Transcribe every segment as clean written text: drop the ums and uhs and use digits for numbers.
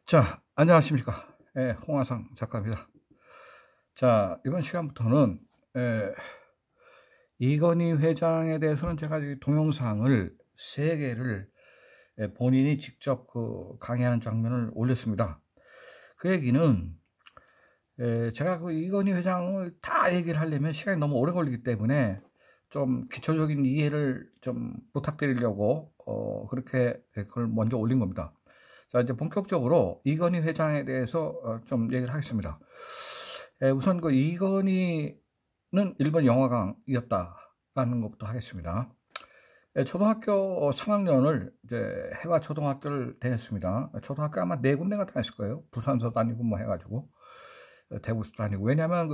자, 안녕하십니까. 홍화상 작가입니다. 자, 이번 시간부터는 이건희 회장에 대해서는 제가 이 동영상을 3개를 본인이 직접 강의하는 장면을 올렸습니다. 그 얘기는 제가 이건희 회장을 다 얘기를 하려면 시간이 너무 오래 걸리기 때문에 좀 기초적인 이해를 좀 부탁드리려고 그렇게 그걸 먼저 올린 겁니다. 자, 이제 본격적으로 이건희 회장에 대해서 좀 얘기를 하겠습니다. 우선 이건희는 일본 영화강이었다라는 것부터 하겠습니다. 초등학교 3학년을 이제 해와초등학교를 다녔습니다. 초등학교 아마 4군데가 다녔을 거예요. 부산서 다니고 뭐 해가지고 대구서 다니고. 왜냐하면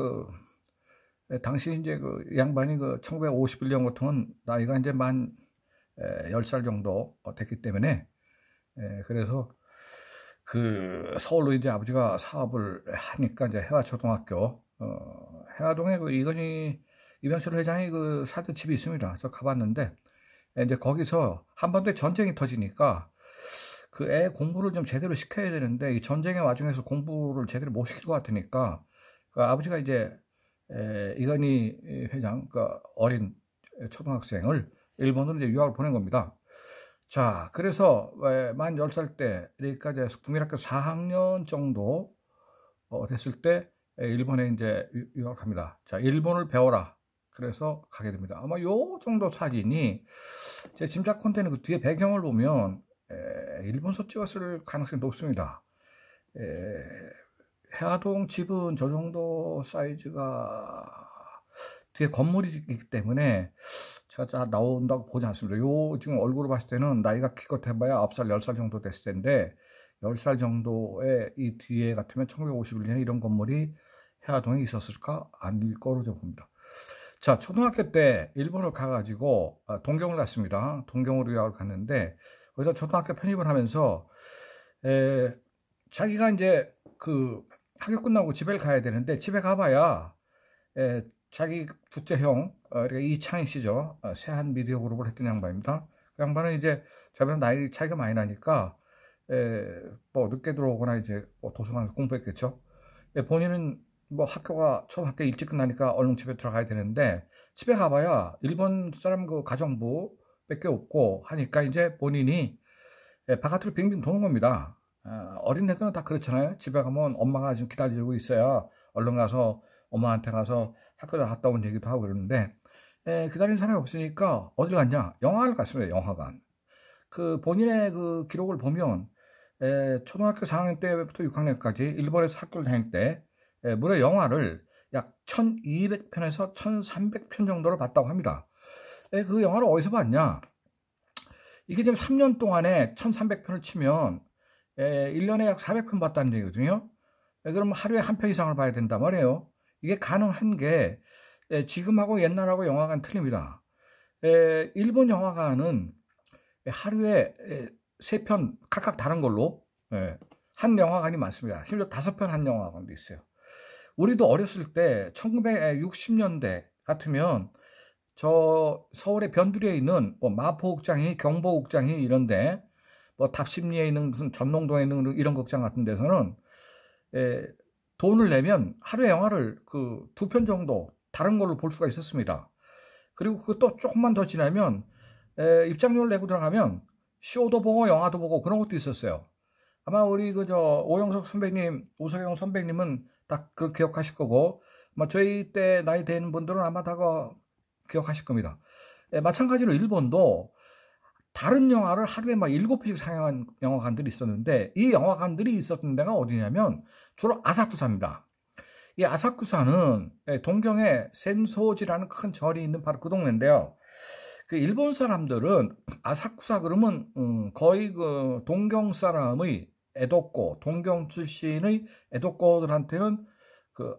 당시 이제 양반이 1951년 같으면 나이가 이제 만 10살 정도 됐기 때문에 그래서 서울로 이제 아버지가 사업을 하니까 이제 해와초등학교, 해화동에 이건희 이병철 회장이 살던 집이 있습니다. 저 가봤는데, 이제 거기서 한반도에 전쟁이 터지니까 애 공부를 좀 제대로 시켜야 되는데, 이 전쟁의 와중에서 공부를 제대로 못 시킬 것 같으니까, 아버지가 이제 이건희 회장, 어린 초등학생을 일본으로 이제 유학을 보낸 겁니다. 자, 그래서 만 10살 때, 그러니까 이제 국민학교 4학년 정도 됐을 때 일본에 이제 유학을 갑니다. 자, 일본을 배워라. 그래서 가게 됩니다. 아마 요 정도 사진이 제 짐작컨대는 그 뒤에 배경을 보면 일본서 찍었을 가능성이 높습니다. 해화동 집은 저 정도 사이즈가 뒤에 건물이 있기 때문에 제가 나온다고 보지 않습니다. 지금 얼굴을 봤을 때는 나이가 기껏 해봐야 9살, 10살 정도 됐을 텐데 10살 정도의 이 뒤에 같으면 1951년에 이런 건물이 해화동에 있었을까? 아닐 거로 좀 봅니다. 자, 초등학교 때 일본을 가가지고 동경을 갔습니다. 동경으로 유학을 갔는데 거기서 초등학교 편입을 하면서 자기가 이제 학교 끝나고 집에 가야 되는데 집에 가봐야 자기 둘째 형, 이창희 씨죠. 세한 미디어 그룹을 했던 양반입니다. 그 양반은 이제 저보다 나이 차이가 많이 나니까, 뭐 늦게 들어오거나 이제 도서관에서 공부했겠죠. 본인은 뭐 학교가 초등학교 일찍 끝나니까 얼른 집에 들어가야 되는데, 집에 가봐야 일본 사람 가정부 밖에 없고 하니까 이제 본인이 바깥으로 빙빙 도는 겁니다. 어린 애들은 다 그렇잖아요. 집에 가면 엄마가 지금 기다리고 있어야 얼른 가서 엄마한테 가서 학교 갔다 온 얘기도 하고 그러는데 기다리는 사람이 없으니까 어딜 갔냐? 영화관을 갔습니다. 영화관. 본인의 기록을 보면 초등학교 4학년 때부터 6학년까지 일본에서 학교를 다닐 때 무려 영화를 약 1200편에서 1300편 정도를 봤다고 합니다. 그 영화를 어디서 봤냐? 이게 지금 3년 동안에 1300편을 치면 1년에 약 400편 봤다는 얘기거든요. 그럼 하루에 한 편 이상을 봐야 된단 말이에요. 이게 가능한 게 지금하고 옛날하고 영화관 틀립니다. 일본 영화관은 하루에 3편 각각 다른 걸로 한 영화관이 많습니다. 심지어 5편 한 영화관도 있어요. 우리도 어렸을 때 1960년대 같으면 저 서울의 변두리에 있는 뭐 마포극장이 경보극장이 이런데 뭐 답심리에 있는 무슨 전농동에 있는 이런 극장 같은 데서는 돈을 내면 하루에 영화를 2편 정도 다른 걸로 볼 수가 있었습니다. 그리고 그것도 조금만 더 지나면 입장료를 내고 들어가면 쇼도 보고 영화도 보고 그런 것도 있었어요. 아마 우리 오영석 선배님, 오석영 선배님은 다 기억하실 거고 아마 저희 때 나이 되는 분들은 아마 다 기억하실 겁니다. 마찬가지로 일본도 다른 영화를 하루에 막 7편씩 상영한 영화관들이 있었는데 이 영화관들이 있었던 데가 어디냐면 주로 아사쿠사입니다. 이 아사쿠사는 동경에 센소지라는 큰 절이 있는 바로 그 동네인데요. 일본 사람들은 아사쿠사 그러면 거의 동경 사람의 에도코, 동경 출신의 에도코들한테는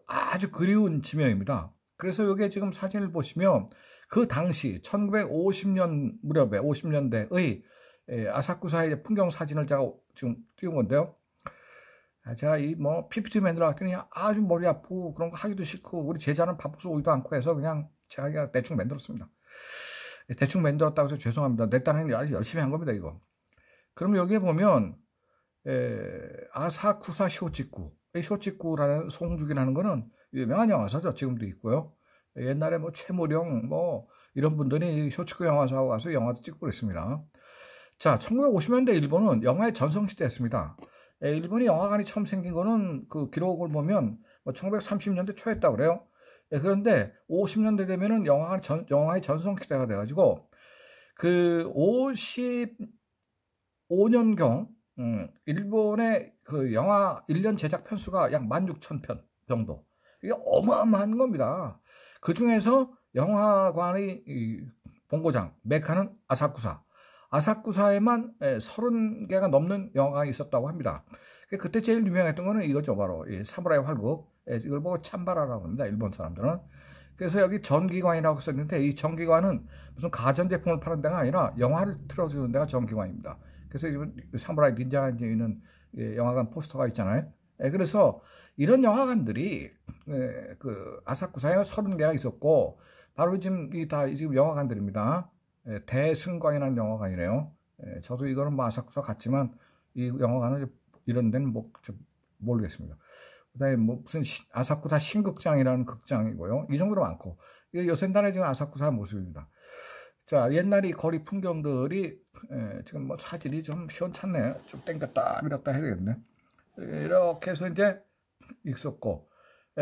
아주 그리운 지명입니다. 그래서 여기 지금 사진을 보시면 그 당시 1950년 무렵에 50년대의 아사쿠사의 풍경 사진을 제가 지금 띄운 건데요. 제가 PPT 만들어 갔더니 아주 머리 아프고 그런 거 하기도 싫고 우리 제자는 바빠서 오지도 않고 해서 그냥 제가 대충 만들었습니다. 대충 만들었다고 해서 죄송합니다. 내 딴에는 아주 열심히 한 겁니다, 이거. 그럼 여기에 보면 아사쿠사 쇼치쿠. 이 쇼치쿠라는 송중기라는 거는 유명한 영화사죠. 지금도 있고요. 옛날에 뭐 최무령 뭐 이런 분들이 쇼치쿠 영화사하고 가서 영화도 찍고 그랬습니다. 자, 1950년대 일본은 영화의 전성시대였습니다. 일본이 영화관이 처음 생긴 거는 그 기록을 보면 뭐 1930년대 초였다고 그래요. 그런데 50년대 되면은 영화의 전성시대가 돼가지고 그 55년경 일본의 그 영화 1년 제작 편수가 약 16,000편 정도. 이게 어마어마한 겁니다. 그 중에서 영화관의 본고장, 메카는 아사쿠사에만 30개가 넘는 영화관이 있었다고 합니다. 그때 제일 유명했던 거는 이거죠. 바로 사무라이 활극. 이걸 보고 참바라라고 합니다. 일본 사람들은. 그래서 여기 전기관이라고 썼는데 이 전기관은 무슨 가전제품을 파는 데가 아니라 영화를 틀어주는 데가 전기관입니다. 그래서 지금 사무라이 닌자가 이제 있는 영화관 포스터가 있잖아요. 그래서 이런 영화관들이 그 아사쿠사에 30개가 있었고 바로 지금 지금 영화관들입니다. 대승관이라는 영화관이래요. 저도 이거는 뭐 아사쿠사 같지만 이 영화관은 이런 데는 뭐 모르겠습니다. 그다음에 뭐 무슨 아사쿠사 신극장이라는 극장이고요. 이 정도로 많고 이게 요샌단의 지금 아사쿠사 모습입니다. 자, 옛날 이 거리 풍경들이 지금 뭐 사진이 좀 시원찮네요. 좀 땡겼다 밀었다 해야 되겠네. 이렇게 해서 이제 있었고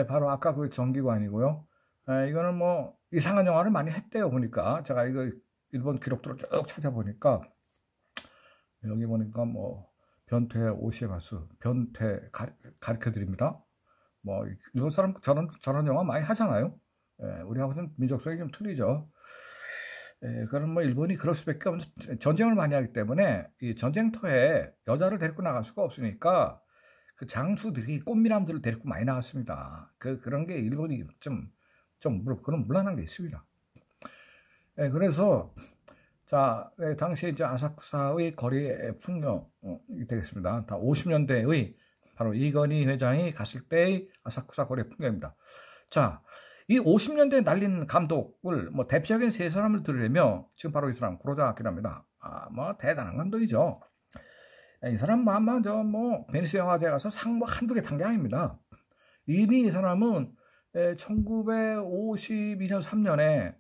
바로 아까 그 전기관이고요. 이거는 뭐 이상한 영화를 많이 했대요. 보니까 제가 이거 일본 기록들을 쭉 찾아보니까 여기 보니까 뭐 변태 오시에마스 변태 가르쳐 드립니다. 뭐 일본 사람 저런 영화 많이 하잖아요. 우리하고는 민족성이 좀 틀리죠. 그럼 뭐 일본이 그럴 수밖에 없는 전쟁을 많이 하기 때문에 이 전쟁터에 여자를 데리고 나갈 수가 없으니까 그 장수들이 꽃미남들을 데리고 많이 나갔습니다. 그런 게 일본이 그런 문란한 게 있습니다. 그래서 자, 당시 이제 아사쿠사의 거리의 풍경이 되겠습니다. 다 50년대의 바로 이건희 회장이 갔을 때의 아사쿠사 거리의 풍경입니다. 자, 이 50년대에 날린 감독을 뭐 대표적인 세 사람을 들으려면 지금 바로 이 사람 구로자와 아키라입니다. 뭐 대단한 감독이죠. 이 사람 아마 베니스 영화제 가서 상 뭐 한두 개 탄 게 아닙니다. 이미 이 사람은 1952년 3년에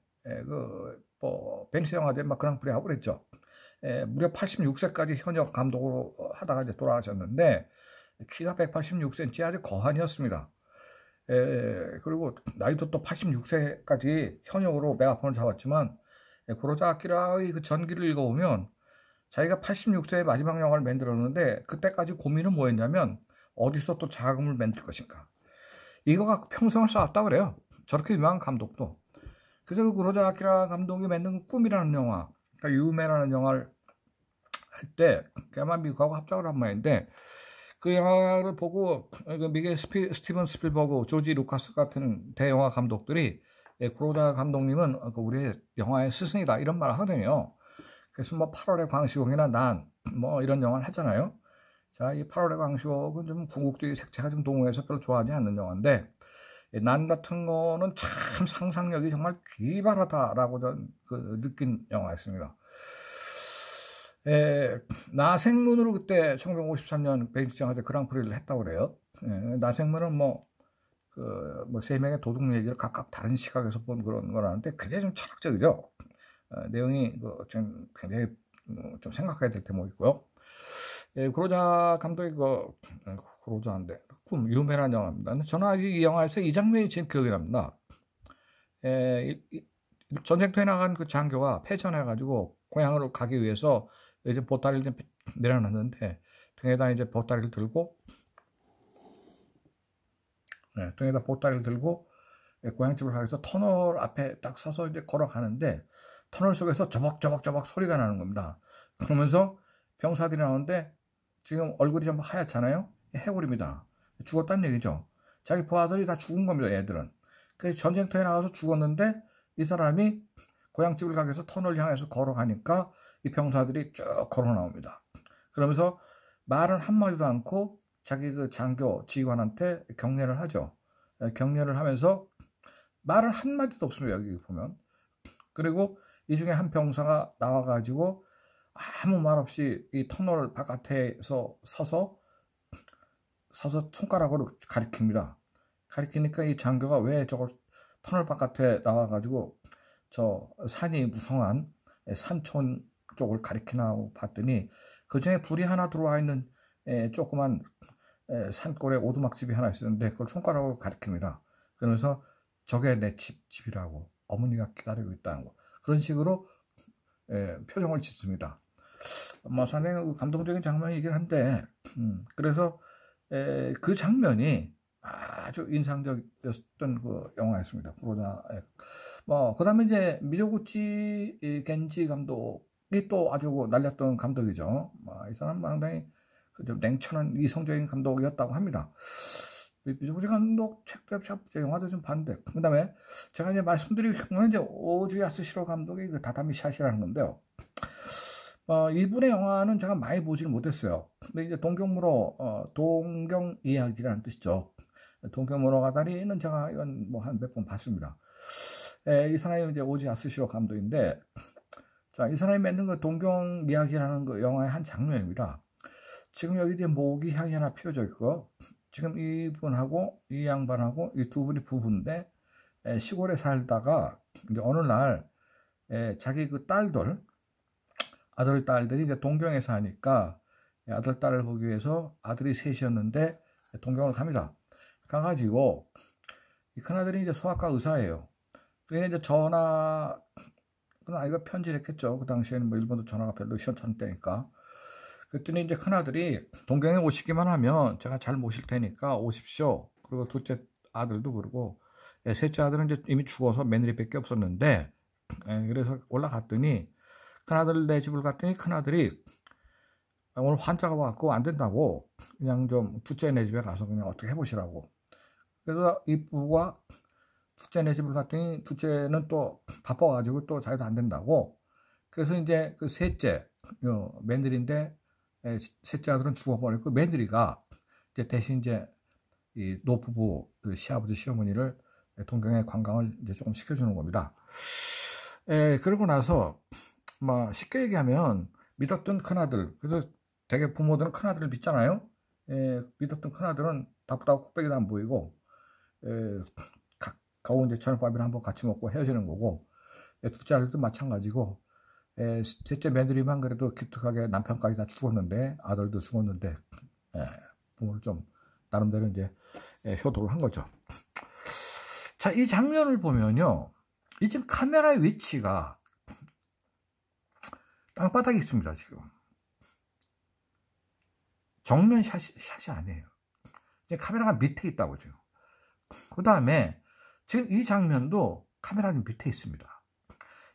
베니스 영화제 막 그랑프리 하고 그랬죠. 무려 86세까지 현역 감독으로 하다가 이제 돌아가셨는데 키가 186cm 아주 거한이었습니다. 그리고 나이도 또 86세까지 현역으로 메가폰을 잡았지만 구로자 아키라의 그 전기를 읽어보면 자기가 86세의 마지막 영화를 만들었는데 그때까지 고민은 뭐였냐면 어디서 또 자금을 만들 것인가. 이거 갖고 평생을 쌓았다 그래요. 저렇게 유명한 감독도. 그래서 그 구로자 아키라 감독이 만든 꿈이라는 영화, 그러니까 유메라는 영화를 할 때 아마 미국하고 합작을 한 모양인데 그 영화를 보고 미국의 스티븐 스필버그, 조지 루카스 같은 대영화 감독들이 구로자 감독님은 우리의 영화의 스승이다 이런 말을 하거든요. 그래서 뭐 8월의 광시곡이나 난 뭐 이런 영화를 하잖아요. 자, 이 8월의 광시곡은 좀 궁극주의 색채가 좀 동호해서 별로 좋아하지 않는 영화인데 난 같은 거는 참 상상력이 정말 기발하다라고 저는 느낀 영화였습니다. 나생문으로 그때 1953년 베니스 영화제 그랑프리를 했다고 그래요. 나생문은 세 명의 도둑 얘기를 각각 다른 시각에서 본 그런 거라는데 굉장히 좀 철학적이죠. 내용이 좀 굉장히 좀 생각해야 될 대목이고요. 구로자 감독이 구로자인데 꿈 유명한 영화입니다. 저는 이 영화에서 이 장면이 제일 기억이 납니다. 전쟁터에 나간 그 장교가 패전해가지고 고향으로 가기 위해서 이제 보따리를 내려놨는데 등에다 이제 보따리를 들고 고향집을 가기 위해서 터널 앞에 딱 서서 이제 걸어가는데 터널 속에서 저벅저벅 소리가 나는 겁니다. 그러면서 병사들이 나오는데 지금 얼굴이 좀 하얗잖아요. 해골입니다. 죽었다는 얘기죠. 자기 부하들이 다 죽은 겁니다. 애들은. 그래서 전쟁터에 나가서 죽었는데 이 사람이 고향집을 가기 위해서 터널 향해서 걸어가니까 이 병사들이 쭉 걸어 나옵니다. 그러면서 말은 한마디도 않고 자기 그 장교 지휘관한테 격려를 하죠. 격려를 하면서 말은 한마디도 없습니다. 여기 보면. 그리고 이 중에 한 병사가 나와가지고 아무 말 없이 이 터널 바깥에서 서서 손가락으로 가리킵니다. 가리키니까 이 장교가 왜 저걸 터널 바깥에 나와가지고 저 산이 무성한 산촌 쪽을 가리키나 봤더니 그 중에 불이 하나 들어와 있는 조그만 산골에 오두막집이 하나 있었는데 그걸 손가락으로 가리킵니다. 그러면서 저게 내 집이라고, 어머니가 기다리고 있다는 거, 그런 식으로 표정을 짓습니다. 뭐 상당히 감동적인 장면이긴 한데 그래서 그 장면이 아주 인상적이었던 그 영화였습니다. 그러나 뭐 그다음에 이제 미조구치 겐지 감독이 또 아주 날렸던 감독이죠. 이 사람 상당히 좀 냉철한 이성적인 감독이었다고 합니다. 미조구치 감독 책도 영화도 좀 봤는데, 그다음에 제가 이제 말씀드리고 싶은 건 이제 오주 야스시로 감독의 그 다다미 샷이라는 건데요. 이분의 영화는 제가 많이 보지는 못했어요. 근데 이제 동경무로 동경 이야기라는 뜻이죠. 동경무로 가다리는 제가 이건 뭐 한 몇 번 봤습니다. 이 사람이 이제 오지 야스시로 감독인데, 자, 이 사람이 만든 그 동경 이야기라는 그 영화의 한 장면입니다. 지금 여기 이제 모기 향이 하나 피어져 있고, 지금 이분하고 이 양반하고 이 두 분이 부부인데, 시골에 살다가 이제 어느 날 자기 그 아들, 딸들이 이제 동경에 사니까 아들, 딸을 보기 위해서 아들이 셋이었는데 동경을 갑니다. 가가지고 이 큰아들이 이제 소아과 의사예요. 그러니까 이제 아이가 편지를 했겠죠. 그 당시에는 뭐 일본도 전화가 별로 시원찮을 때니까. 그랬더니 이제 큰아들이 동경에 오시기만 하면 제가 잘 모실 테니까 오십시오. 그리고 둘째 아들도 그러고, 셋째 아들은 이제 이미 죽어서 며느리밖에 없었는데, 그래서 올라갔더니 큰아들 집을 갔더니 큰아들이 오늘 환자가 와갖고 안 된다고, 그냥 좀 둘째 집에 가서 그냥 어떻게 해보시라고. 그래서 이 부부가 둘째 집을 갔더니 둘째는 또 바빠가지고 또 자기도 안 된다고. 그래서 이제 그 셋째 며느리인데, 셋째 아들은 죽어버렸고 며느리가 이제 대신 이제 이 노부부 그 시아버지 시어머니를 동경에 관광을 이제 조금 시켜주는 겁니다. 그러고 나서 쉽게 얘기하면 믿었던 큰아들, 그래서 대개 부모들은 큰아들을 믿잖아요. 믿었던 큰아들은 바쁘다고 콧배기도 안 보이고, 가까운 이제 저녁밥이나 한번 같이 먹고 헤어지는 거고, 둘째 아들도 마찬가지고, 셋째 며느리만 그래도 기특하게 남편까지 다 죽었는데, 아들도 죽었는데, 부모를 좀 나름대로 이제 효도를 한 거죠. 자, 이 장면을 보면요, 이 지금 카메라의 위치가 땅바닥에 있습니다. 지금 정면 샷이 아니에요. 카메라가 밑에 있다고 지금. 그 다음에 지금 이 장면도 카메라 밑에 있습니다.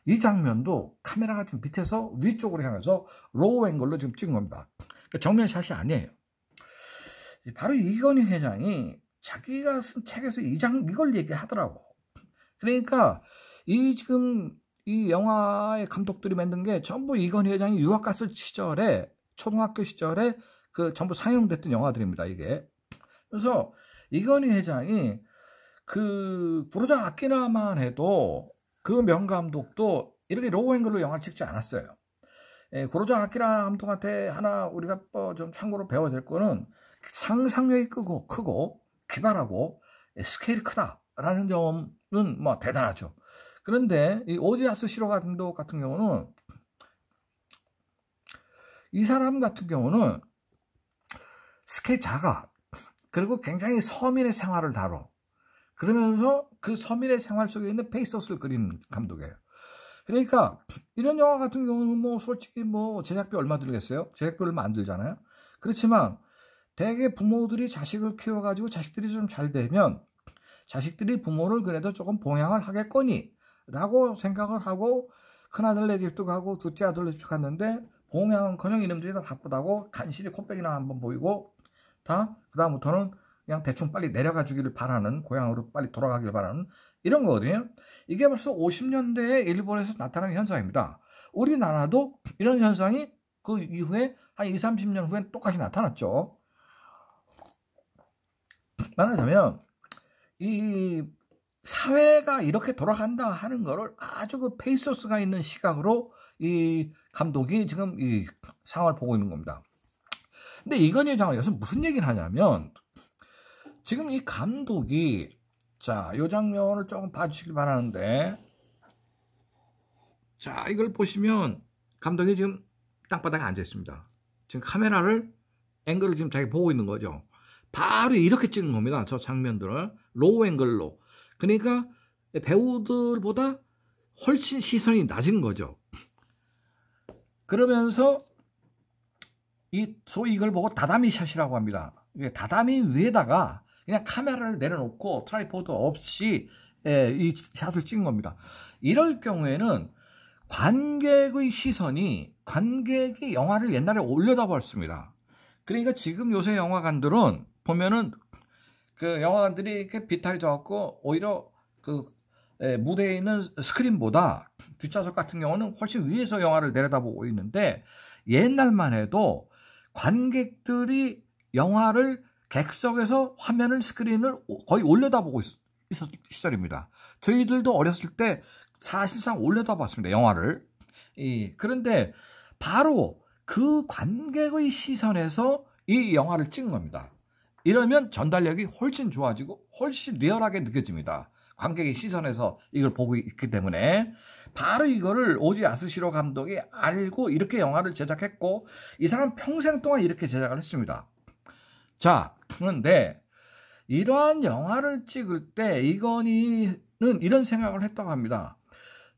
이 장면도 카메라가 지금 밑에서 위쪽으로 향해서 로우 앵글로 지금 찍은 겁니다. 정면 샷이 아니에요. 바로 이건희 회장이 자기가 쓴 책에서 이걸 얘기하더라고. 그러니까 지금 이 영화의 감독들이 만든 게 전부 이건희 회장이 유학 갔을 시절에, 초등학교 시절에 그 전부 상영됐던 영화들입니다, 이게. 그래서 이건희 회장이 그 구로자 아키라만 해도 그 명감독도 이렇게 로우 앵글로 영화를 찍지 않았어요. 구로자 아키라 감독한테 하나 우리가 좀 참고로 배워야 될 거는 상상력이 크고 기발하고 스케일이 크다라는 점은 뭐 대단하죠. 그런데 이 오지 야스시로 감독 같은 경우는, 이 사람 같은 경우는 스케일 작아. 그리고 굉장히 서민의 생활을 다뤄. 그러면서 그 서민의 생활 속에 있는 페이소스를 그리는 감독이에요. 그러니까 이런 영화 같은 경우는 뭐 솔직히 뭐 제작비 얼마 들겠어요? 제작비 얼마 안 들잖아요. 그렇지만 대개 부모들이 자식을 키워가지고 자식들이 좀 잘 되면 자식들이 부모를 그래도 조금 봉양을 하겠거니 라고 생각을 하고 큰아들 집도 가고 둘째 아들 집 갔는데, 봉양은커녕 이놈들이 다 바쁘다고 간신히 콧배기나 한번 보이고 다 그다음부터는 그냥 대충 빨리 내려가 주기를 바라는, 고향으로 빨리 돌아가길 바라는 이런 거거든요. 이게 벌써 50년대에 일본에서 나타난 현상입니다. 우리나라도 이런 현상이 그 이후에 한 20, 30년 후엔 똑같이 나타났죠. 말하자면 이 사회가 이렇게 돌아간다 하는 거를 아주 그 페이소스가 있는 시각으로 이 감독이 지금 이 상황을 보고 있는 겁니다. 근데 이건희 회장은 여기서 무슨 얘기를 하냐면, 지금 이 감독이, 자, 이 장면을 조금 봐주시길 바라는데, 자, 이걸 보시면 감독이 지금 땅바닥에 앉아 있습니다. 지금 카메라를, 앵글을 지금 자기 보고 있는 거죠. 바로 이렇게 찍은 겁니다. 저 장면들을 로우 앵글로. 그러니까 배우들보다 훨씬 시선이 낮은 거죠. 그러면서 소위 이걸 보고 다다미 샷이라고 합니다. 다다미 위에다가 그냥 카메라를 내려놓고 트라이포드 없이 이 샷을 찍은 겁니다. 이럴 경우에는 관객의 시선이, 관객이 영화를 옛날에 올려다봤습니다. 그러니까 지금 요새 영화관들은 보면은 그 영화관들이 이렇게 비탈이 져갖고 오히려 그 무대에 있는 스크린보다 뒷좌석 같은 경우는 훨씬 위에서 영화를 내려다보고 있는데, 옛날만 해도 관객들이 영화를 객석에서 화면을, 스크린을 거의 올려다보고 있었 시절입니다. 저희들도 어렸을 때 사실상 올려다봤습니다, 영화를. 그런데 바로 그 관객의 시선에서 이 영화를 찍은 겁니다. 이러면 전달력이 훨씬 좋아지고 훨씬 리얼하게 느껴집니다. 관객의 시선에서 이걸 보고 있기 때문에. 바로 이거를 오지 야스시로 감독이 알고 이렇게 영화를 제작했고, 이 사람 평생 동안 이렇게 제작을 했습니다. 자, 그런데 이러한 영화를 찍을 때 이건희는 이런 생각을 했다고 합니다.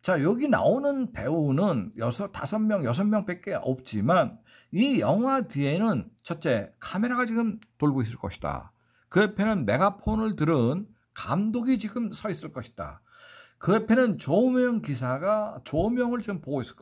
자, 여기 나오는 배우는 5명, 6명 밖에 없지만 이 영화 뒤에는 첫째, 카메라가 지금 돌고 있을 것이다. 그 옆에는 메가폰을 들은 감독이 지금 서 있을 것이다. 그 옆에는 조명 기사가 조명을 지금 보고 있을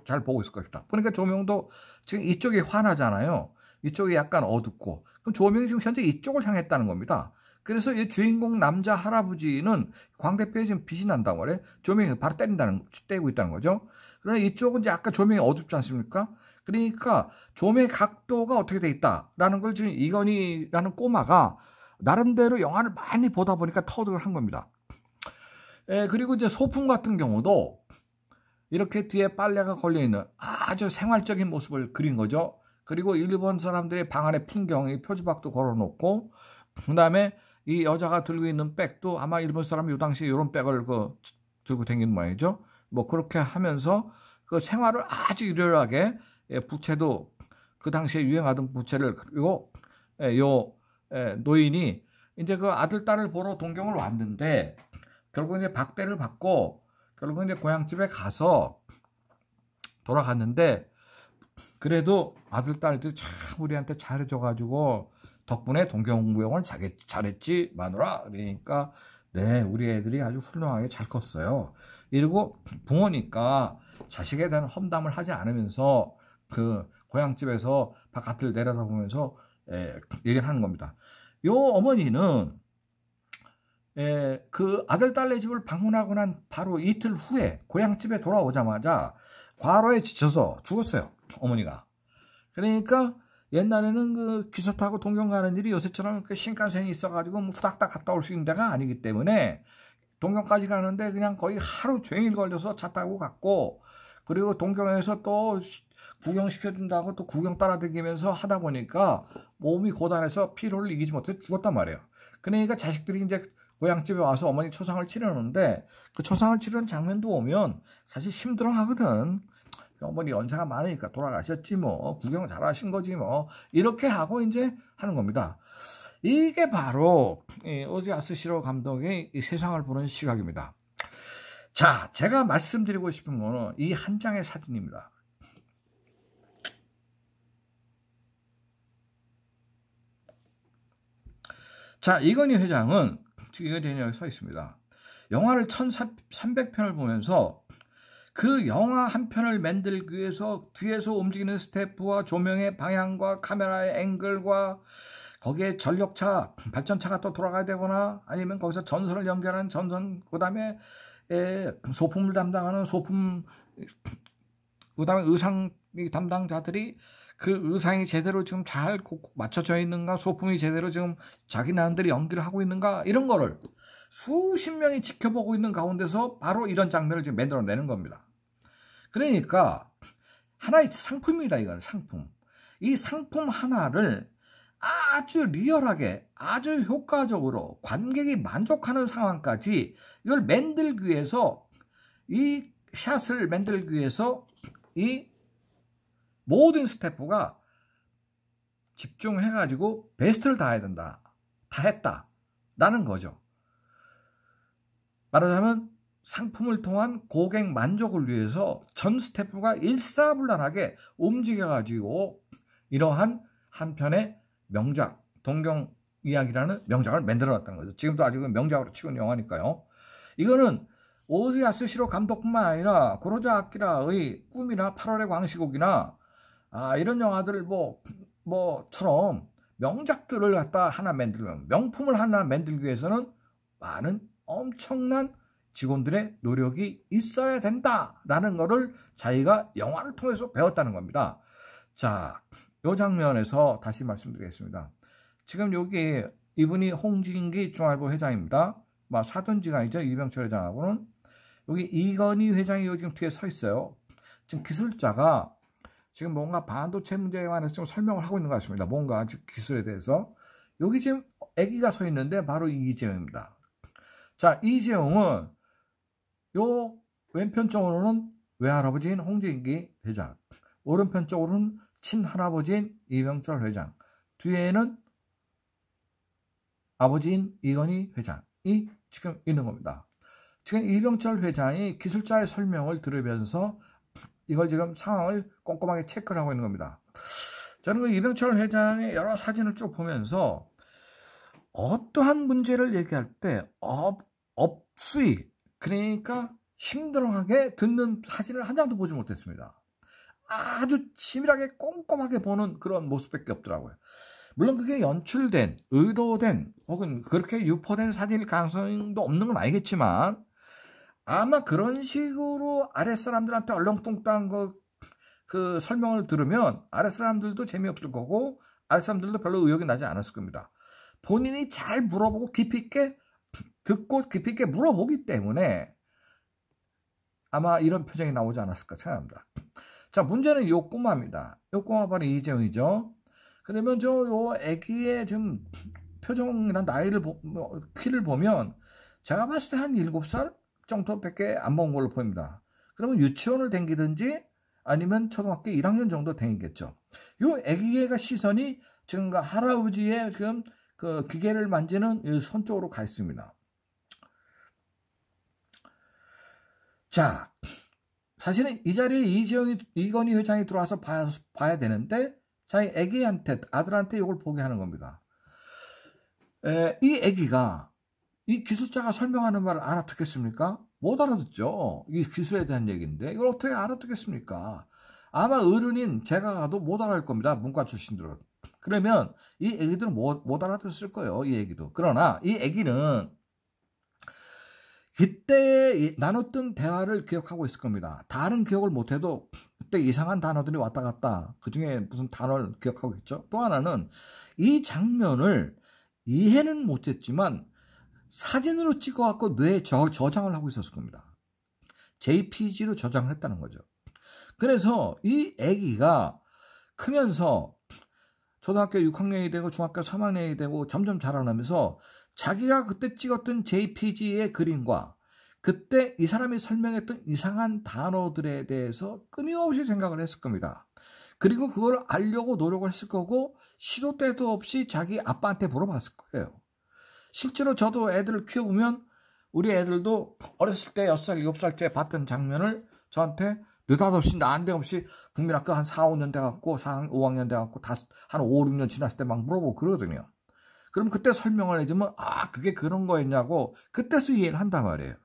잘 보고 있을 것이다. 그러니까 조명도 지금 이쪽이 환하잖아요. 이쪽이 약간 어둡고. 그럼 조명이 지금 현재 이쪽을 향했다는 겁니다. 그래서 이 주인공 남자 할아버지는 광대뼈에 지금 빛이 난다고 그래. 조명이 바로 때리고 있다는 거죠. 그러나 이쪽은 이제 아까 조명이 어둡지 않습니까? 그러니까 조명의 각도가 어떻게 돼 있다라는 걸 지금 이건희라는 꼬마가 나름대로 영화를 많이 보다 보니까 터득을 한 겁니다. 그리고 이제 소품 같은 경우도 이렇게 뒤에 빨래가 걸려있는 아주 생활적인 모습을 그린 거죠. 그리고 일본 사람들의 방 안의 풍경이 표지박도 걸어놓고, 그 다음에 이 여자가 들고 있는 백도 아마 일본 사람이 이 당시에 이런 백을 들고 다니는 모양이죠. 뭐 그렇게 하면서 그 생활을 아주 리얼하게, 부채도 그 당시에 유행하던 부채를, 그리고 노인이 이제 그 아들 딸을 보러 동경을 왔는데 결국 이제 박대를 받고 결국 이제 고향집에 가서 돌아갔는데, 그래도 아들 딸들이 참 우리한테 잘해줘가지고 덕분에 동경무용을 잘했지 마누라. 그러니까 네, 우리 애들이 아주 훌륭하게 잘 컸어요. 이러고 부모니까 자식에 대한 험담을 하지 않으면서 그 고향집에서 바깥을 내려다보면서 얘기를 하는 겁니다. 요 어머니는 그 아들 딸네 집을 방문하고 난 바로 이틀 후에 고향집에 돌아오자마자 과로에 지쳐서 죽었어요, 어머니가. 그러니까 옛날에는 그 기차 타고 동경 가는 일이 요새처럼 그 신칸센이 있어가지고 뭐 후닥닥 갔다 올 수 있는 데가 아니기 때문에 동경까지 가는데 그냥 거의 하루 종일 걸려서 차 타고 갔고, 그리고 동경에서 또 구경시켜준다고 또 구경 따라다니면서 하다 보니까 몸이 고단해서 피로를 이기지 못해 죽었단 말이에요. 그러니까 자식들이 이제 고향집에 와서 어머니 초상을 치르는데, 그 초상을 치르는 장면도 오면 사실 힘들어 하거든. 어머니 연세가 많으니까 돌아가셨지 뭐, 구경 잘하신 거지 뭐, 이렇게 하고 이제 하는 겁니다. 이게 바로 오지 야스시로 감독의 이 세상을 보는 시각입니다. 자, 제가 말씀드리고 싶은 거는 이 한 장의 사진입니다. 자, 이건희 회장은 이건희 여기 서 있습니다. 영화를 1300편을 보면서 그 영화 한 편을 만들기 위해서 뒤에서 움직이는 스태프와 조명의 방향과 카메라의 앵글과 거기에 전력차, 발전차가 또 돌아가야 되거나 아니면 거기서 전선을 연결하는 전선, 그 다음에 소품을 담당하는 소품, 그 다음에 의상 담당자들이 그 의상이 제대로 지금 잘 맞춰져 있는가, 소품이 제대로 지금 자기 나름대로 연기를 하고 있는가, 이런 거를 수십 명이 지켜보고 있는 가운데서 바로 이런 장면을 지금 만들어내는 겁니다. 그러니까 하나의 상품입니다. 이건 상품. 이 상품 하나를 아주 리얼하게, 아주 효과적으로 관객이 만족하는 상황까지 이걸 만들기 위해서, 이 샷을 만들기 위해서 이 모든 스태프가 집중해가지고 베스트를 다해야 된다. 다 했다라는 거죠. 말하자면 상품을 통한 고객 만족을 위해서 전 스태프가 일사불란하게 움직여가지고 이러한 한 편의 명작, 동경 이야기라는 명작을 만들어놨다는 거죠. 지금도 아직 명작으로 치고 있는 영화니까요. 이거는 오즈 야스시로 감독뿐만 아니라 고로자 아키라의 꿈이나 8월의 광시곡이나 이런 영화들 뭐처럼 명작들을 갖다 하나 만들면, 명품을 하나 만들기 위해서는 많은 엄청난 직원들의 노력이 있어야 된다라는 거를 자기가 영화를 통해서 배웠다는 겁니다. 자, 이 장면에서 다시 말씀드리겠습니다. 지금 여기 이분이 홍진기 중앙일보 회장입니다. 사돈지간이죠. 이병철 회장하고는. 여기 이건희 회장이 지금 뒤에 서 있어요. 지금 기술자가 지금 뭔가 반도체 문제에 관해서 좀 설명을 하고 있는 것 같습니다. 뭔가 기술에 대해서. 여기 지금 아기가 서 있는데 바로 이재용입니다. 자, 이재용은 요 왼편 쪽으로는 외할아버지인 홍진기 회장, 오른편 쪽으로는 친할아버지인 이병철 회장, 뒤에는 아버지인 이건희 회장이 지금 있는 겁니다. 지금 이병철 회장이 기술자의 설명을 들으면서 이걸 지금 상황을 꼼꼼하게 체크를 하고 있는 겁니다. 저는 그 이병철 회장의 여러 사진을 쭉 보면서 어떠한 문제를 얘기할 때 업수위, 그러니까 힘들어하게 듣는 사진을 한 장도 보지 못했습니다. 아주 치밀하게 꼼꼼하게 보는 그런 모습밖에 없더라고요. 물론 그게 연출된, 의도된, 혹은 그렇게 유포된 사진일 가능성도 없는 건 알겠지만, 아마 그런 식으로 아랫사람들한테 얼렁뚱땅 그 설명을 들으면 아랫사람들도 재미없을 거고, 아랫사람들도 별로 의욕이 나지 않았을 겁니다. 본인이 잘 물어보고 깊이 있게 듣고 깊이 있게 물어보기 때문에 아마 이런 표정이 나오지 않았을까 생각합니다. 자, 문제는 요 꼬마입니다. 요 꼬마 바로 이재용이죠. 그러면 요 애기의 좀 표정이나 나이를 키를 보면 제가 봤을 때 한 7살 정도밖에 안 먹은 걸로 보입니다. 그러면 유치원을 댕기든지 아니면 초등학교 1학년 정도 댕기겠죠. 요 애기가 시선이 지금 할아버지의 지금 그 기계를 만지는 손 쪽으로 가 있습니다. 자, 사실은 이 자리에 이건희 회장이 들어와서 봐야 되는데 자기 애기한테, 아들한테 이걸 보게 하는 겁니다. 이 애기가 이 기술자가 설명하는 말을 알아듣겠습니까? 못 알아듣죠. 이 기술에 대한 얘기인데 이걸 어떻게 알아듣겠습니까? 아마 어른인 제가 가도 못 알아듣을 겁니다. 문과 출신들은. 그러면 이 애기들은 못 알아듣을 거예요. 이 애기도. 그러나 이 애기는 그때 나눴던 대화를 기억하고 있을 겁니다. 다른 기억을 못해도 그때 이상한 단어들이 왔다 갔다, 그 중에 무슨 단어를 기억하고 있죠. 또 하나는 이 장면을 이해는 못했지만 사진으로 찍어갖고 뇌에 저장을 하고 있었을 겁니다. JPG로 저장을 했다는 거죠. 그래서 이 아기가 크면서 초등학교 6학년이 되고 중학교 3학년이 되고 점점 자라나면서 자기가 그때 찍었던 JPG의 그림과 그때 이 사람이 설명했던 이상한 단어들에 대해서 끊임없이 생각을 했을 겁니다. 그리고 그걸 알려고 노력을 했을 거고 시도 때도 없이 자기 아빠한테 물어봤을 거예요. 실제로 저도 애들을 키워보면 우리 애들도 어렸을 때 6살, 7살 때 봤던 장면을 저한테 느닷없이 난데없이 국민학교 한 4, 5년 돼갖고 4, 5학년 돼갖고 한 5, 6년 지났을 때 막 물어보고 그러거든요. 그럼 그때 설명을 해주면 그게 그런 거였냐고 그때서 이해를 한단 말이에요.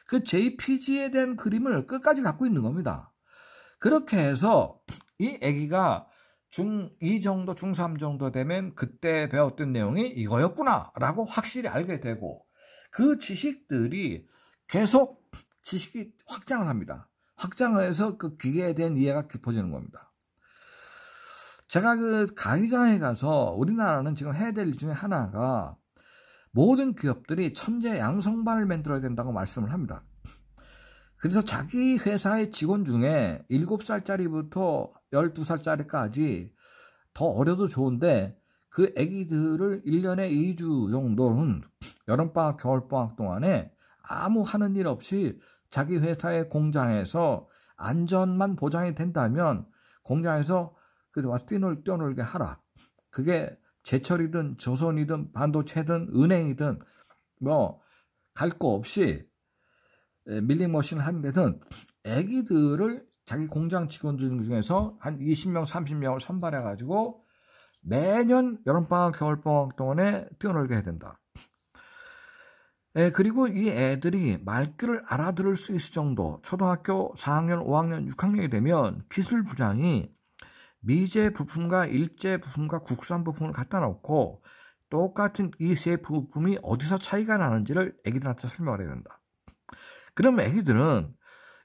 그 JPG에 대한 그림을 끝까지 갖고 있는 겁니다. 그렇게 해서 이 아기가 중2 정도, 중3 정도 되면 그때 배웠던 내용이 이거였구나 라고 확실히 알게 되고 그 지식들이 계속 지식이 확장을 합니다. 확장을 해서 그 기계에 대한 이해가 깊어지는 겁니다. 제가 그 가휘장에 가서 우리나라는 지금 해야 될 일 중에 하나가 모든 기업들이 천재 양성반을 만들어야 된다고 말씀을 합니다. 그래서 자기 회사의 직원 중에 7살짜리부터 12살짜리까지 더 어려도 좋은데 그 애기들을 1년에 2주 정도는 여름방학, 겨울방학 동안에 아무 하는 일 없이 자기 회사의 공장에서 안전만 보장이 된다면 공장에서 와서 뛰놀게 하라. 그게 제철이든 조선이든 반도체든 은행이든 뭐 갈 거 없이 밀링머신을 하는 데는 애기들을 자기 공장 직원들 중에서 한 20명, 30명을 선발해가지고 매년 여름방학, 겨울방학 동안에 뛰어놀게 해야 된다. 그리고 이 애들이 말귀를 알아들을 수 있을 정도, 초등학교 4학년, 5학년, 6학년이 되면 기술부장이 미제 부품과 일제 부품과 국산 부품을 갖다 놓고 똑같은 이 세 부품이 어디서 차이가 나는지를 애기들한테 설명을 해야 된다. 그럼 애기들은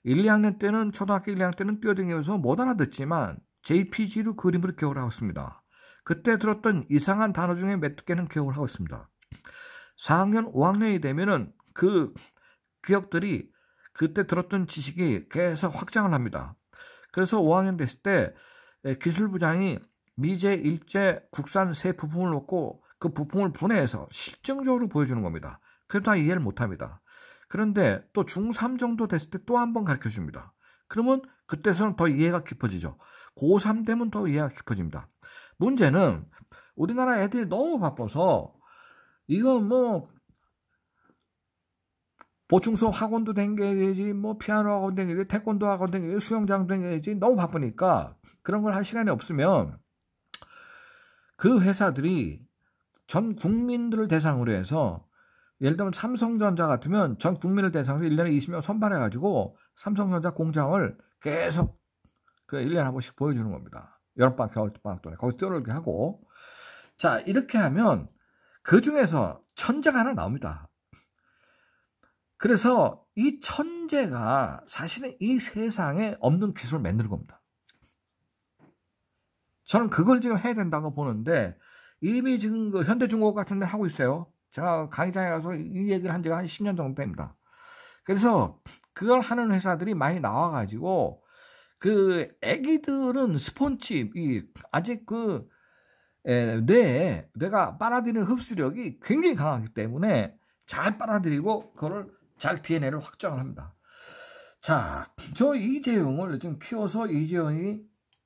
1, 2학년 때는 초등학교 1, 2학년 때는 뛰어다니면서 못 알아듣지만 JPG로 그림을 기억을 하고 있습니다. 그때 들었던 이상한 단어 중에 몇 개는 기억을 하고 있습니다. 4학년, 5학년이 되면은 그 기억들이 그때 들었던 지식이 계속 확장을 합니다. 그래서 5학년 됐을 때 기술부장이 미제, 일제, 국산 세 부품을 놓고 그 부품을 분해해서 실증적으로 보여주는 겁니다. 그래도 다 이해를 못합니다. 그런데 또 중3 정도 됐을 때 또 한 번 가르쳐 줍니다. 그러면 그때서는 더 이해가 깊어지죠. 고3 되면 더 이해가 깊어집니다. 문제는 우리나라 애들이 너무 바빠서 이거 뭐 보충 수업 학원도 댕겨야지, 뭐 피아노 학원 댕겨야지, 태권도 학원 댕겨야지, 수영장 댕겨야지, 너무 바쁘니까 그런 걸 할 시간이 없으면 그 회사들이 전 국민들을 대상으로 해서 예를 들면 삼성전자 같으면 전 국민을 대상으로 1년에 20명 선발해가지고 삼성전자 공장을 계속 그 1년에 한 번씩 보여주는 겁니다. 여름방학, 겨울방학 동안에 거기서 뛰어놀게 하고. 자, 이렇게 하면 그 중에서 천재가 하나 나옵니다. 그래서 이 천재가 사실은 이 세상에 없는 기술을 만드는 겁니다. 저는 그걸 지금 해야 된다고 보는데 이미 지금 그 현대중공업 같은 데 하고 있어요. 제가 강의장에 가서 이 얘기를 한 지가 한 10년 정도 됩니다. 그래서 그걸 하는 회사들이 많이 나와가지고 그 애기들은 스폰지, 아직 그 뇌가 빨아들이는 흡수력이 굉장히 강하기 때문에 잘 빨아들이고 그걸 잘 DNA를 확정을 합니다. 자, 저 이재용을 지금 키워서 이재용이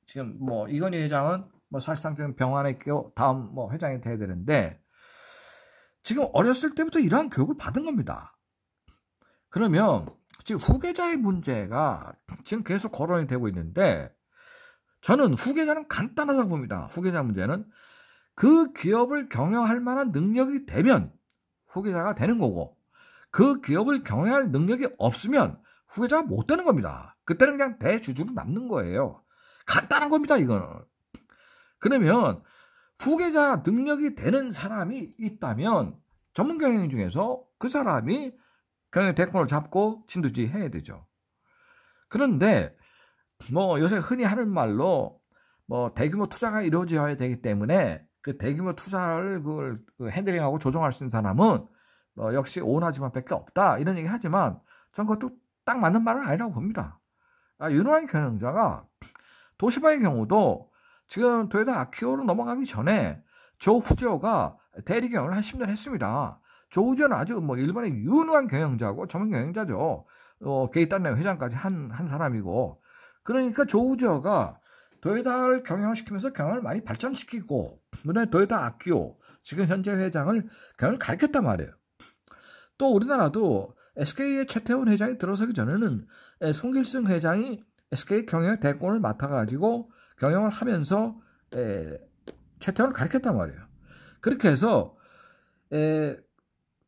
지금 뭐 이건희 회장은 뭐 사실상 지금 병원에 끼워 다음 뭐 회장이 돼야 되는데 지금 어렸을 때부터 이러한 교육을 받은 겁니다. 그러면 지금 후계자의 문제가 지금 계속 거론이 되고 있는데 저는 후계자는 간단하다고 봅니다. 후계자 문제는 그 기업을 경영할 만한 능력이 되면 후계자가 되는 거고 그 기업을 경영할 능력이 없으면 후계자가 못 되는 겁니다. 그때는 그냥 대주주로 남는 거예요. 간단한 겁니다, 이거는. 그러면 후계자 능력이 되는 사람이 있다면 전문 경영 중에서 그 사람이 경영 대권을 잡고 진두지 해야 되죠. 그런데 뭐 요새 흔히 하는 말로 뭐 대규모 투자가 이루어져야 되기 때문에 그 대규모 투자를 그걸 핸들링하고 조정할 수 있는 사람은 역시 오나지만밖에 없다 이런 얘기 하지만 저는 그것도 딱 맞는 말은 아니라고 봅니다. 윤호환 경영자가 도시바의 경우도 지금 도요타 아키오로 넘어가기 전에 조 후지오가 대리 경영을 한 10년 했습니다. 조 후지오는 아주 뭐 일본의 유능한 경영자고 전문 경영자죠. 게이딴네 회장까지 한 사람이고 그러니까 조 후지오가 도요타를 경영시키면서 경영을 많이 발전시키고 그다음에 도요타 아키오 지금 현재 회장을 경영을 가르쳤단 말이에요. 또 우리나라도 SK의 최태원 회장이 들어서기 전에는 송길승 회장이 SK 경영 대권을 맡아가지고 경영을 하면서 최태원을 가르쳤단 말이에요. 그렇게 해서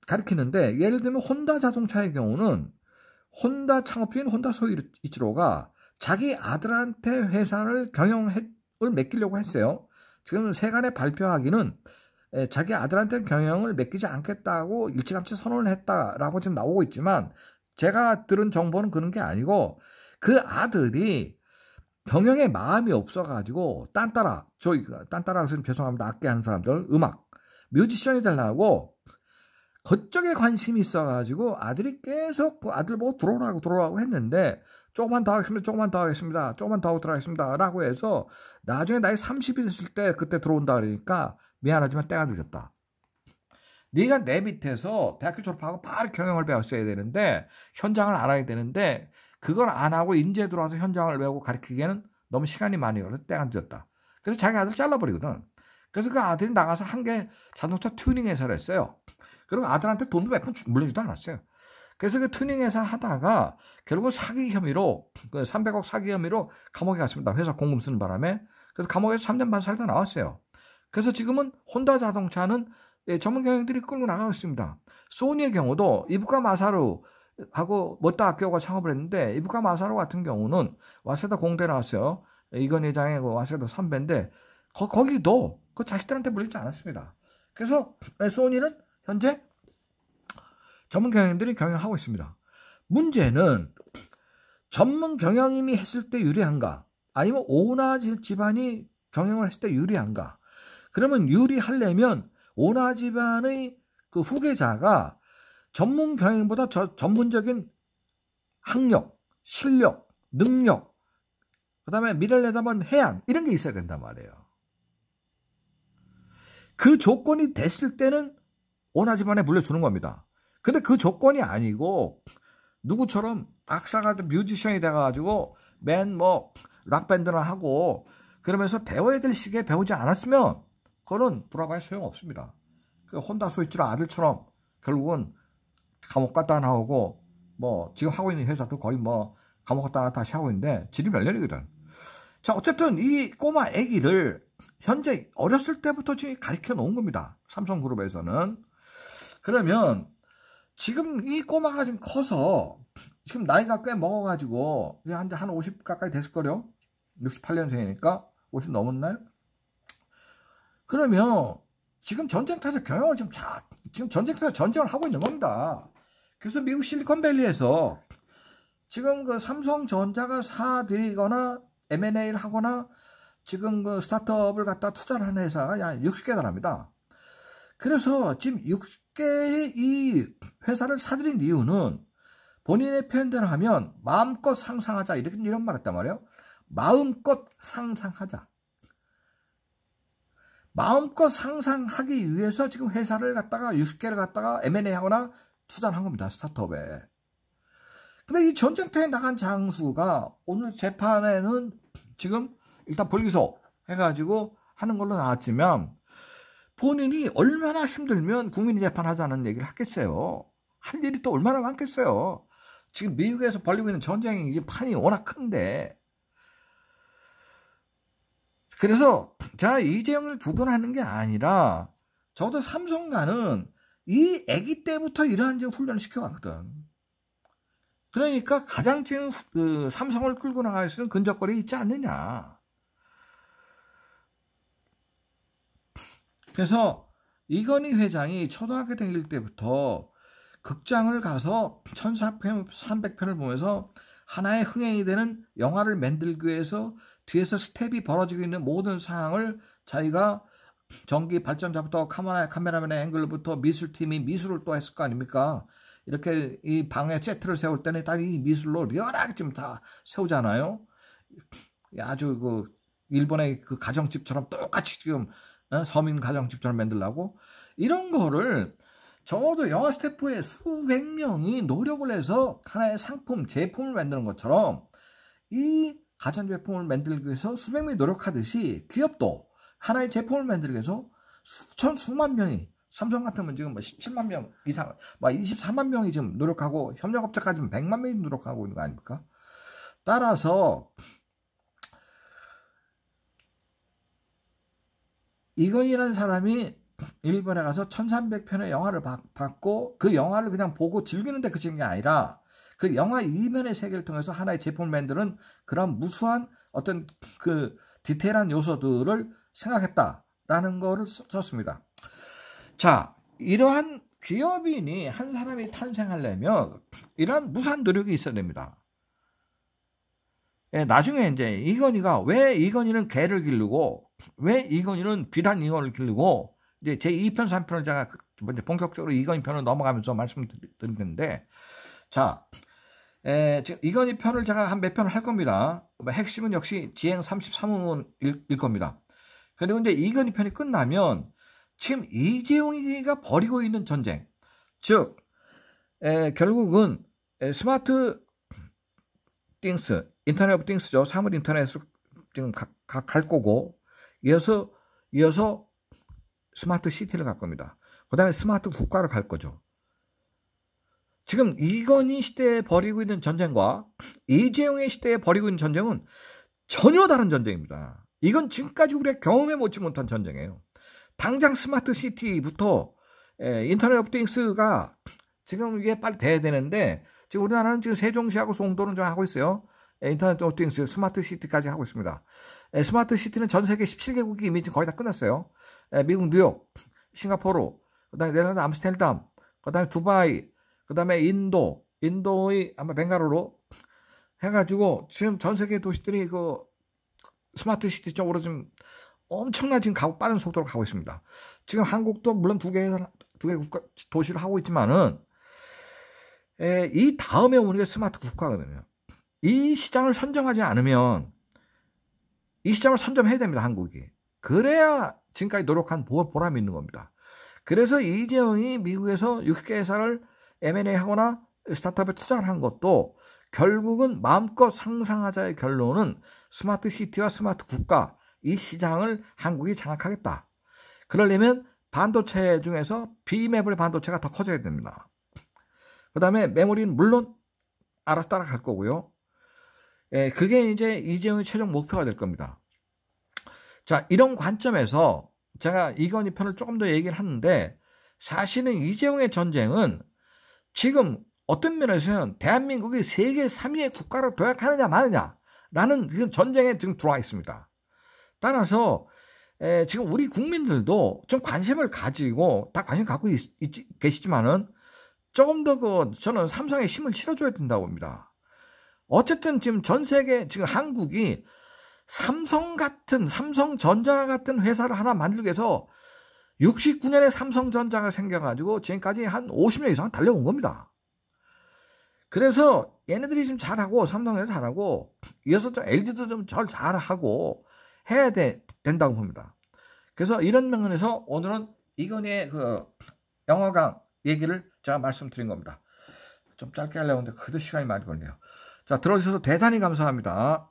가르치는데 예를 들면 혼다 자동차의 경우는 혼다 창업주인 혼다 소이치로가 자기 아들한테 회사를 경영을 맡기려고 했어요. 지금 세간에 발표하기는 자기 아들한테 경영을 맡기지 않겠다고 일찌감치 선언을 했다라고 지금 나오고 있지만 제가 들은 정보는 그런 게 아니고 그 아들이 경영에 마음이 없어가지고 딴따라 죄송합니다. 악기하는 사람들 음악 뮤지션이 되려고 그쪽에 관심이 있어가지고 아들이 계속 그 아들 보고 들어오라고 했는데 조금만 더 하겠습니다. 조금만 더 하겠습니다. 조금만 더 하고 들어가겠습니다. 라고 해서 나중에 나이 30이 됐을 때 그때 들어온다 그러니까 미안하지만 때가 늦었다. 네가 내 밑에서 대학교 졸업하고 바로 경영을 배웠어야 되는데 현장을 알아야 되는데 그걸 안 하고 인제 들어와서 현장을 배우고 가르치기에는 너무 시간이 많이 걸려서 때가 늦었다. 그래서 자기 아들 잘라버리거든. 그래서 그 아들이 나가서 한 개 자동차 튜닝 회사를 했어요. 그리고 아들한테 돈도 몇 푼 물려주지도 않았어요. 그래서 그 튜닝 회사 하다가 결국 사기 혐의로 그 300억 사기 혐의로 감옥에 갔습니다. 회사 공금 쓰는 바람에. 그래서 감옥에서 3년 반 살다 나왔어요. 그래서 지금은 혼다 자동차는 전문 경영들이 끌고 나가고 있습니다. 소니의 경우도 이부카 마사루 하고 못다 학교가 창업을 했는데 이부카 마사루 같은 경우는 와세다 공대 나왔어요. 이건 회장의 와세다 선배인데 거기도 그 자식들한테 물리지 않았습니다. 그래서 소니는 현재 전문 경영인들이 경영하고 있습니다. 문제는 전문 경영인이 했을 때 유리한가? 아니면 오나 집안이 경영을 했을 때 유리한가? 그러면 유리하려면 오나 집안의 그 후계자가 전문 경영보다 전문적인 학력, 실력, 능력, 그 다음에 미래를 내다본 해안 이런 게 있어야 된단 말이에요. 그 조건이 됐을 때는 오나 집안에 물려주는 겁니다. 근데 그 조건이 아니고 누구처럼 악사가 뮤지션이 돼가지고 맨 뭐 락밴드나 하고 그러면서 배워야 될 시기에 배우지 않았으면 그거는 돌아봐야 소용없습니다. 그 혼다 소이치로 아들처럼 결국은 감옥 갔다 나오고 뭐 지금 하고 있는 회사도 거의 뭐 감옥 갔다 나와 다시 하고 있는데 질이 몇 년이거든. 자 어쨌든 이 꼬마 애기를 현재 어렸을 때부터 지금 가르쳐 놓은 겁니다. 삼성그룹에서는. 그러면 지금 이 꼬마가 지금 커서 지금 나이가 꽤 먹어가지고 한 50 가까이 됐을 거요. 68년생이니까 50 넘었나요? 그러면 지금 전쟁터에서 경영을 지금 전쟁터에서 전쟁을 하고 있는 겁니다. 그래서 미국 실리콘밸리에서 지금 그 삼성전자가 사들이거나 M&A를 하거나 지금 그 스타트업을 갖다 투자를 하는 회사가 약 60개 달합니다. 그래서 지금 60개의 이 회사를 사들인 이유는 본인의 표현대로 하면 마음껏 상상하자 이런 말 했단 말이에요. 마음껏 상상하자. 마음껏 상상하기 위해서 지금 회사를 갖다가 60개를 갖다가 M&A 하거나 투자를 한 겁니다. 스타트업에. 근데 이 전쟁터에 나간 장수가 오늘 재판에는 지금 일단 불기소 해가지고 하는 걸로 나왔지만 본인이 얼마나 힘들면 국민이 재판하자는 얘기를 하겠어요. 할 일이 또 얼마나 많겠어요. 지금 미국에서 벌리고 있는 전쟁이 이제 판이 워낙 큰데. 그래서 제가 이재용을 두둔하는 게 아니라 저도 삼성가는 이 아기 때부터 이러한 훈련을 시켜왔거든. 그러니까 가장 지금 그 삼성을 끌고 나갈 수 있는 근접거리에 있지 않느냐. 그래서 이건희 회장이 초등학교 다닐 때부터 극장을 가서 1300편을 보면서 하나의 흥행이 되는 영화를 만들기 위해서 뒤에서 스텝이 벌어지고 있는 모든 상황을 자기가 전기 발전자부터 카메라맨의 앵글부터 미술팀이 미술을 또 했을 거 아닙니까? 이렇게 이 방에 세트를 세울 때는 다 이 미술로 리얼하게 지금 다 세우잖아요. 아주 그 일본의 그 가정집처럼 똑같이 지금 서민 가정집처럼 만들라고 이런 거를 적어도 영화 스태프의 수백 명이 노력을 해서 하나의 상품, 제품을 만드는 것처럼 이 가전제품을 만들기 위해서 수백 명이 노력하듯이 기업도 하나의 제품을 만들기 위해서 수만 명이 삼성 같으면 지금 뭐 17만 명 이상, 막 24만 명이 지금 노력하고 협력업체까지 100만 명이 노력하고 있는 거 아닙니까? 따라서 이건희라는 사람이 일본에 가서 1300편의 영화를 봤고 그 영화를 그냥 보고 즐기는데 그친 게 아니라 그 영화 이면의 세계를 통해서 하나의 제품을 만드는 그런 무수한 어떤 그 디테일한 요소들을 생각했다라는 거를 썼습니다. 자, 이러한 기업인이 한 사람이 탄생하려면 이러한 무수한 노력이 있어야 됩니다. 예, 나중에 이제 이건희가 왜 이건희는 개를 기르고 왜 이건희는 비단 잉어를 기르고 이제 제2편, 3편을 제가 먼저 본격적으로 이건희 편으로 넘어가면서 말씀드릴 텐데, 자, 지금 이건희 편을 제가 한 몇 편을 할 겁니다. 핵심은 역시 지행 33호일 겁니다. 그리고 이제 이건희 편이 끝나면 지금 이재용이가 벌이고 있는 전쟁, 즉 결국은 스마트 띵스, 인터넷 오브 띵스죠. 사물 인터넷으로 지금 갈 거고, 이어서 스마트 시티를 갈 겁니다. 그 다음에 스마트 국가를 갈 거죠. 지금 이건희 시대에 벌이고 있는 전쟁과 이재용의 시대에 벌이고 있는 전쟁은 전혀 다른 전쟁입니다. 이건 지금까지 우리가 경험해보지 못한 전쟁이에요. 당장 스마트 시티부터 인터넷 오브 띵스가 지금 이게 빨리 돼야 되는데, 지금 우리나라는 지금 세종시하고 송도는 좀 하고 있어요. 인터넷 오브 띵스 스마트 시티까지 하고 있습니다. 스마트 시티는 전 세계 17개국이 이미 거의 다 끝났어요. 미국 뉴욕, 싱가포르, 그다음에 네덜란드 암스테르담, 그다음에 두바이, 그다음에 인도의 아마 벵가루로 해가지고 지금 전 세계 도시들이 그 스마트 시티 쪽으로 지금 엄청나 지금 빠른 속도로 가고 있습니다. 지금 한국도 물론 두 개 국가 도시를 하고 있지만은 이 다음에 오는 게 스마트 국가거든요. 이 시장을 선점하지 않으면, 이 시장을 선점해야 됩니다, 한국이. 그래야 지금까지 노력한 보람이 있는 겁니다. 그래서 이재용이 미국에서 60개 회사를 M&A 하거나 스타트업에 투자를 한 것도 결국은 마음껏 상상하자의 결론은 스마트 시티와 스마트 국가, 이 시장을 한국이 장악하겠다. 그러려면 반도체 중에서 비메모리 반도체가 더 커져야 됩니다. 그 다음에 메모리는 물론 알아서 따라갈 거고요. 그게 이제 이재용의 최종 목표가 될 겁니다. 자, 이런 관점에서 제가 이건희 편을 조금 더 얘기를 하는데, 사실은 이재용의 전쟁은 지금 어떤 면에서는 대한민국이 세계 3위의 국가로 도약하느냐 마느냐라는 지금 전쟁에 지금 들어와 있습니다. 따라서 지금 우리 국민들도 좀 관심을 가지고, 다 관심 갖고 계시지만은 조금 더 저는 삼성에 힘을 실어줘야 된다고 봅니다. 어쨌든 지금 전 세계, 지금 한국이 삼성전자 같은 회사를 하나 만들기 위해서 69년에 삼성전자가 생겨가지고 지금까지 한 50년 이상 달려온 겁니다. 그래서 얘네들이 지금 잘하고, 삼성전자 잘하고, 이어서 좀 LG도 좀 잘하고 해야 된다고 봅니다. 그래서 이런 면에서 오늘은 이건희의 그 영어강 얘기를 제가 말씀드린 겁니다. 좀 짧게 하려고 했는데 그래도 시간이 많이 걸리네요. 자, 들어주셔서 대단히 감사합니다.